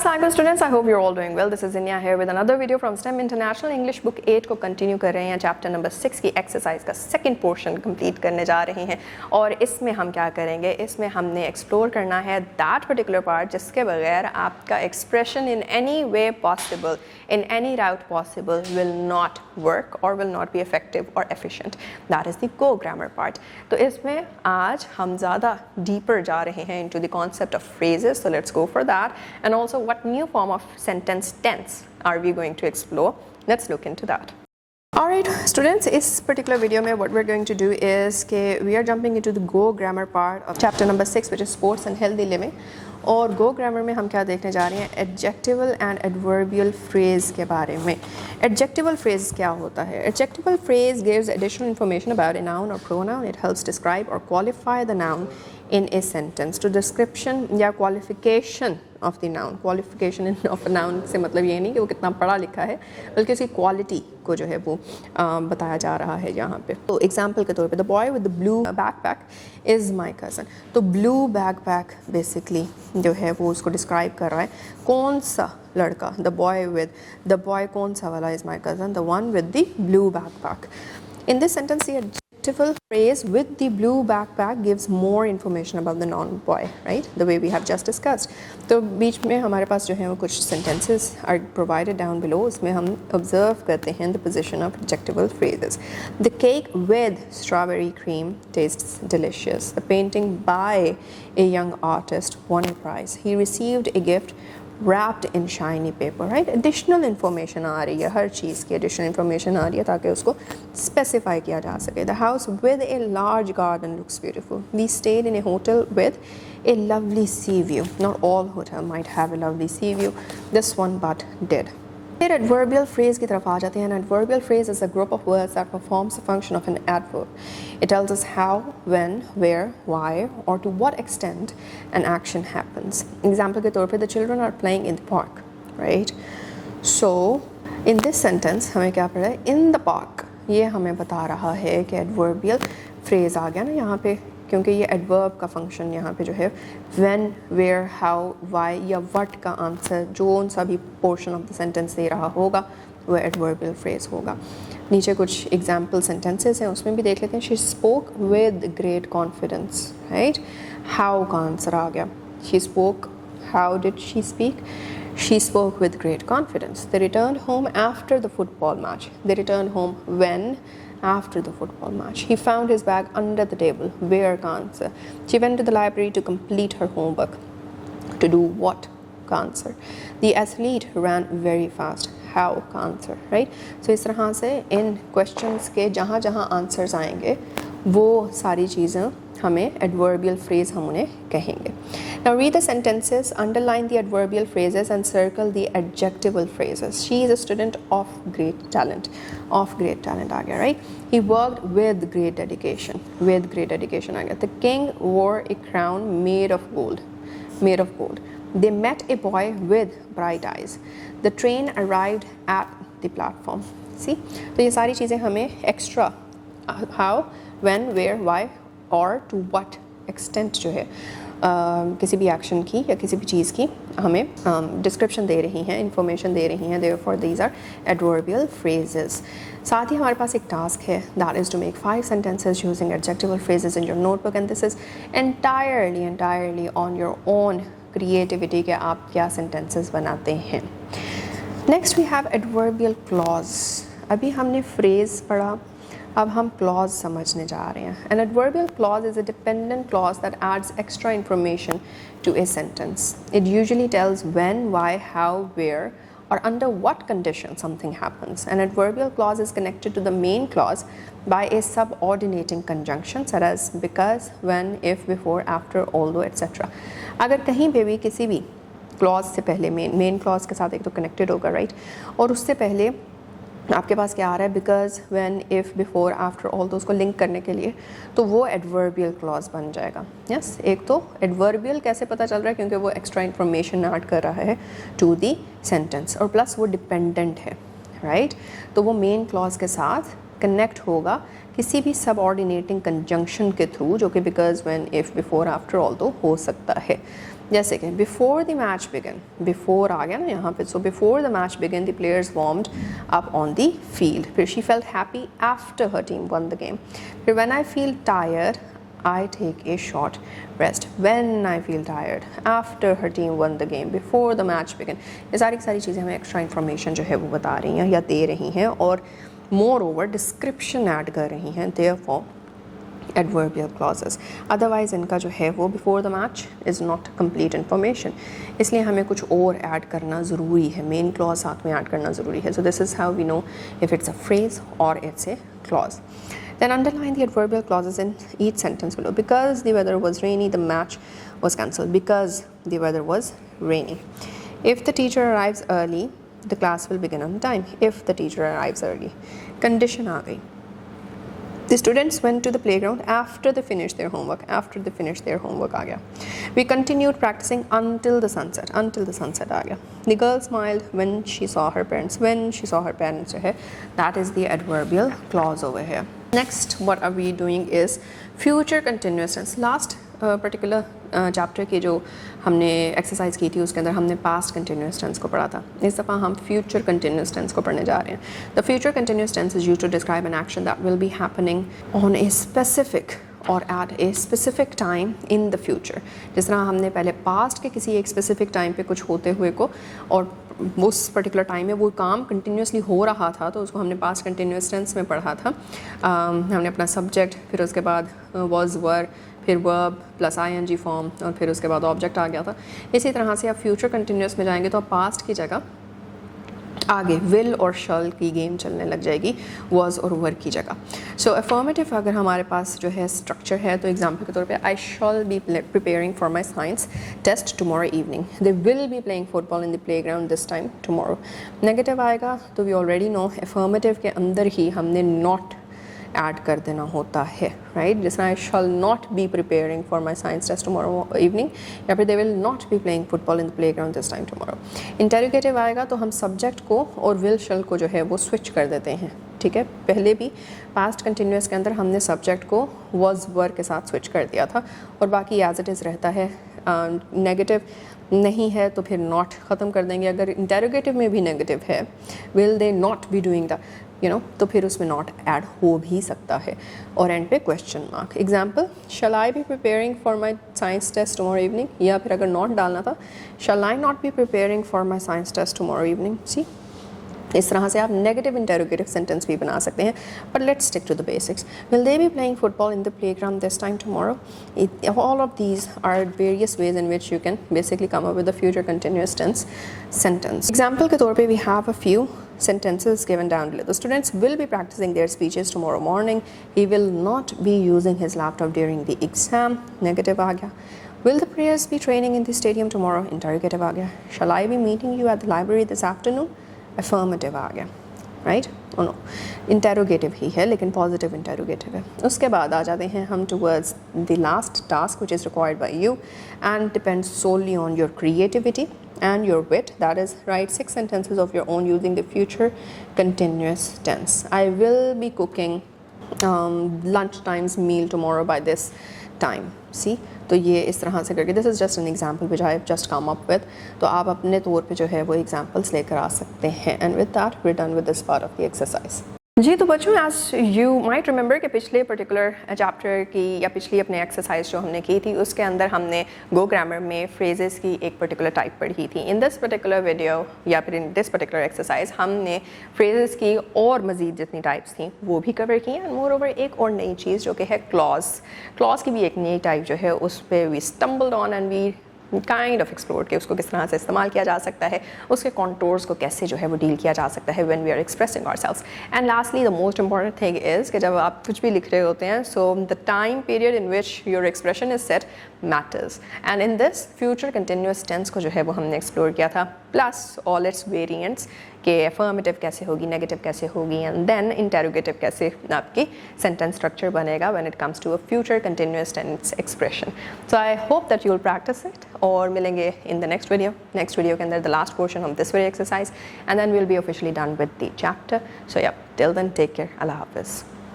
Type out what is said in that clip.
Assalamualaikum students, I hope you're all doing well. This is Inya here with another video from STEM International English Book 8 को continue कर रहे हैं. Chapter number 6 की exercise का second portion complete करने जा रहे हैं और इसमें हम क्या करेंगे, इसमें हमने एक्सप्लोर करना है दैट पर्टिकुलर पार्ट जिसके बगैर आपका expression in any way possible, in any route possible will not work और विल नॉट बी इफेक्टिव और efficient. That is the go grammar part. तो इसमें आज हम ज़्यादा डीपर जा रहे हैं into the concept of phrases. So let's go for that and also what new form of sentence tense are we going to explore? Let's look into that. Alright students, इस particular video में what we're going to do is कि we are jumping into the go grammar part of chapter number 6 which is sports and healthy living. और go grammar में हम क्या देखने जा रहे हैं, adjectival and adverbial phrase के बारे में. Adjectival phrase क्या होता है? Adjectival phrase gives additional information about a noun or pronoun. It helps describe or qualify the noun in a sentence. To description या qualification of the noun. Qualification of a noun से मतलब ये नहीं कि वो कितना पढ़ा लिखा है, बल्कि उसकी quality को जो है वो बताया जा रहा है यहाँ पे. तो एग्जाम्पल के तौर पे the boy with the blue backpack is my cousin. तो blue backpack basically जो है वो उसको डिस्क्राइब कर रहा है. कौन सा लड़का, the boy कौन सा वाला is my cousin, the one with the blue backpack. In this sentence the adjectival phrase with the blue backpack gives more information about the noun boy, right? The way we have just discussed. तो बीच में हमारे पास जो है वो कुछ sentences are provided down below. उसमें हम observe करते हैं the position of adjectival phrases. The cake with strawberry cream tastes delicious. The painting by a young artist won a prize. He received a gift wrapped in shiny paper, right? Additional information आ रही है, हर चीज़ की additional information आ रही है ताकि उसको specify किया जा सके. The house with a large garden looks beautiful. We stayed in a hotel with a lovely sea view. Not all hotel might have a lovely sea view. This one but did. फिर adverbial phrase की तरफ आ जाते हैं. An adverbial phrase is a group of words that performs the function of an adverb. It tells us how, when, where, why, or to what extent an action happens. Example के तौर पे the children are playing in the park, right? So in this sentence हमें क्या पढ़ा है, in the park. ये हमें बता रहा है कि adverbial phrase आ गया ना यहाँ पे, क्योंकि ये adverb का function यहाँ पे जो है when, where, how, why या what का आंसर जो सा भी portion of the sentence दे रहा होगा वो adverbial phrase होगा. नीचे कुछ example sentences हैं, उसमें भी देख लेते हैं. She spoke with great confidence, right? How का आंसर आ गया. She spoke, how did she speak? She spoke with great confidence. They returned home after the football match. They returned home when? After the football match. He found his bag under the table. Where का answer. She went to the library to complete her homework. To do what का answer. The athlete ran very fast. How का answer, right? So इस तरह से इन questions के जहाँ जहाँ answers आएंगे वो सारी चीज़ें हमें adverbial phrase हम उन्हें कहेंगे. Now read the sentences, underline the adverbial phrases and circle the adjectival phrases. She is a student of great talent. Of great talent आ गया, right? He worked with great dedication. With great dedication आ गया. The king wore a crown made of gold. Made of gold. They met a boy with bright eyes. The train arrived at the platform. See? तो ये सारी चीज़ें हमें extra how, when, where, why और to what extent जो है किसी भी एक्शन की या किसी भी चीज़ की हमें डिस्क्रिप्शन दे रही हैं, इंफॉर्मेशन दे रही हैं. therefore these are adverbial phrases. साथ ही हमारे पास एक टास्क है, that is to make 5 sentences using adjectival phrases in your notebook, and this is entirely on your own creativity कि आप क्या sentences बनाते हैं. Next we have adverbial clause. अभी हमने phrase पढ़ा, अब हम clause समझने जा रहे हैं. An adverbial clause is a dependent clause that adds extra information to a sentence. It usually tells when, why, how, where, or under what condition something happens. An adverbial clause is connected to the main clause by a subordinating conjunction such as because, when, if, before, after, although, etc. अगर कहीं पे भी किसी भी clause से पहले main clause के साथ एक तो connected होगा, right? और उससे पहले आपके पास क्या आ रहा है, because, when, if, before, after, all, तो उसको लिंक करने के लिए तो वो एडवर्बियल क्लॉज बन जाएगा. यस, एक तो एडवर्बियल कैसे पता चल रहा है, क्योंकि वो एक्स्ट्रा इन्फॉर्मेशन ऐड कर रहा है टू दी सेंटेंस और प्लस वो डिपेंडेंट है, राइट? तो वो मेन क्लॉज के साथ कनेक्ट होगा किसी भी सबऑर्डिनेटिंग कंजंक्शन के थ्रू, जो कि because, when, if, before, after, all तो हो सकता है. जैसे कि before the match began, before आ गया ना यहाँ पे, so before the match began the players warmed up on the field, फिर she felt happy after her team won the game, फिर when I feel tired I take a short rest, when I feel tired, after her team won the game, before the match began. ये सारी चीज़ें हमें extra information जो है वो बता रही हैं या दे रही हैं और मोर ओवर डिस्क्रिप्शन ऐड कर रही हैं therefore adverbial clauses. Otherwise इनका जो है वो before the match is not complete information, इसलिए हमें कुछ और ऐड करना ज़रूरी है, मेन क्लॉज साथ में ऐड करना ज़रूरी है. So this is how we know if it's a phrase or it's a clause. Then underline the adverbial clauses in each sentence below. Because the weather was rainy, the match was cancelled. Because the weather was rainy. If the teacher arrives early, the class will begin on time. If the teacher arrives early. Condition आ गई. The students went to the playground after they finished their homework. After they finished their homework आ गया. We continued practicing until the sunset. Until the sunset आ गया. The girl smiled when she saw her parents. When she saw her parents जो है, that is the adverbial clause over here. Next, what are we doing is future continuous tense. Last particular chapter की जो हमने exercise की थी उसके अंदर हमने past continuous tense को पढ़ा था. इस दफ़ा हम future continuous tense को पढ़ने जा रहे हैं. The future continuous tense is used to describe an action that will be happening on a specific और at a specific time in the future. जिस तरह हमने पहले past के किसी एक specific time पे कुछ होते हुए को और उस पर्टिकुलर टाइम में वो काम कंटिन्यूसली हो रहा था तो उसको हमने पास्ट कंटिन्यूस टेंस में पढ़ा था. हमने अपना सब्जेक्ट, फिर उसके बाद वॉज वर, फिर वर्ब प्लस आईएनजी फॉर्म और फिर उसके बाद ऑब्जेक्ट आ गया था. इसी तरह से आप फ्यूचर कंटिन्यूस में जाएंगे तो आप पास्ट की जगह आगे विल और शल की गेम चलने लग जाएगी वॉज और वर की जगह. सो अफर्मेटिव अगर हमारे पास जो है स्ट्रक्चर है तो एग्जांपल के तौर पे I shall be preparing for my science test tomorrow evening. They will be playing football in the playground this time tomorrow. Negative आएगा तो वी ऑलरेडी नो अफर्मेटिव के अंदर ही हमने नॉट ऐड कर देना होता है, राइट. जिस तरह I shall not be preparing for my science test tomorrow evening या फिर they will not be playing football in the playground this time tomorrow. Interrogative आएगा तो हम सब्जेक्ट को और विल शल को जो है वो स्विच कर देते हैं, ठीक है. पहले भी पास्ट कंटिन्यूस के अंदर हमने सब्जेक्ट को वॉज वर के साथ स्विच कर दिया था और बाकी एज इट इज़ रहता है. नेगेटिव नहीं है तो फिर नॉट ख़त्म कर देंगे. अगर इंटेरोगेटिव में भी नेगेटिव है, will they not be doing the तो फिर उसमें नॉट ऐड हो भी सकता है. और एंड पे question mark. Example, shall I be preparing for my science test tomorrow evening, या फिर अगर नॉट डालना था shall I not be preparing for my science test tomorrow evening. See, इस तरह से आप नेगेटिव इंटेरोगेटिव सेंटेंस भी बना सकते हैं. But let's stick to the basics. Will they be playing football in the playground this time tomorrow. All of these are various ways in which you can basically come up with the future continuous tense sentence. Example के तौर पे we have a few sentences given down below. The students will be practicing their speeches tomorrow morning. He will not be using his laptop during the exam. Negative आ गया. Will the players be training in the stadium tomorrow? Interrogative आ गया. Shall I be meeting you at the library this afternoon? Affirmative आ गया. Right? Oh no. Interrogative ही है लेकिन positive interrogative है. उसके बाद आ जाते हैं हम towards the last task which is required by you and depends solely on your creativity and your wit. That is, write 6 sentences of your own using the future continuous tense. I will be cooking lunchtime's meal tomorrow by this time. See, तो ये इस तरह से करके this is just an example which I have just come up with. तो आप अपने तौर पे जो है वो examples लेकर आ सकते हैं. And with that we're done with this part of the exercise. जी तो बच्चों, एज यू माइट रिमेंबर कि पिछले पर्टिकुलर चैप्टर की या पिछली अपने एक्सरसाइज जो हमने की थी उसके अंदर हमने गो ग्रामर में फ्रेजेस की एक पर्टिकुलर टाइप पढ़ी थी. इन दिस पर्टिकुलर वीडियो या फिर इन दिस पर्टिकुलर एक्सरसाइज हमने फ्रेजेस की और मज़ीद जितनी टाइप्स थी वो भी कवर की एंड मोर ओवर एक और नई चीज़ जो कि है क्लॉज की भी एक नई टाइप जो है उस पर we stumbled on and we kind of explore के उसको किस तरह से इस्तेमाल किया जा सकता है, उसके कॉन्टोर्स को कैसे जो है वो डील किया जा सकता है when we are expressing ourselves. And lastly the most important thing is कि जब आप कुछ भी लिख रहे होते हैं so the time period in which your expression is set matters. And in this future continuous tense को जो है वो हमने एक्सप्लोर किया था प्लस ऑल इट्स वेरिएंट्स कि अफर्मेटिव कैसे होगी, नेगेटिव कैसे होगी एंड देन इंटेरोगेटिव कैसे आपकी सेंटेंस स्ट्रक्चर बनेगा when it comes to a future continuous tense expression. So I hope that you will practice it और मिलेंगे इन द नेक्स्ट वीडियो के अंदर the last portion of this very exercise and then we will be officially done with the chapter. So yeah till then take care. अल्लाह हाफिज़.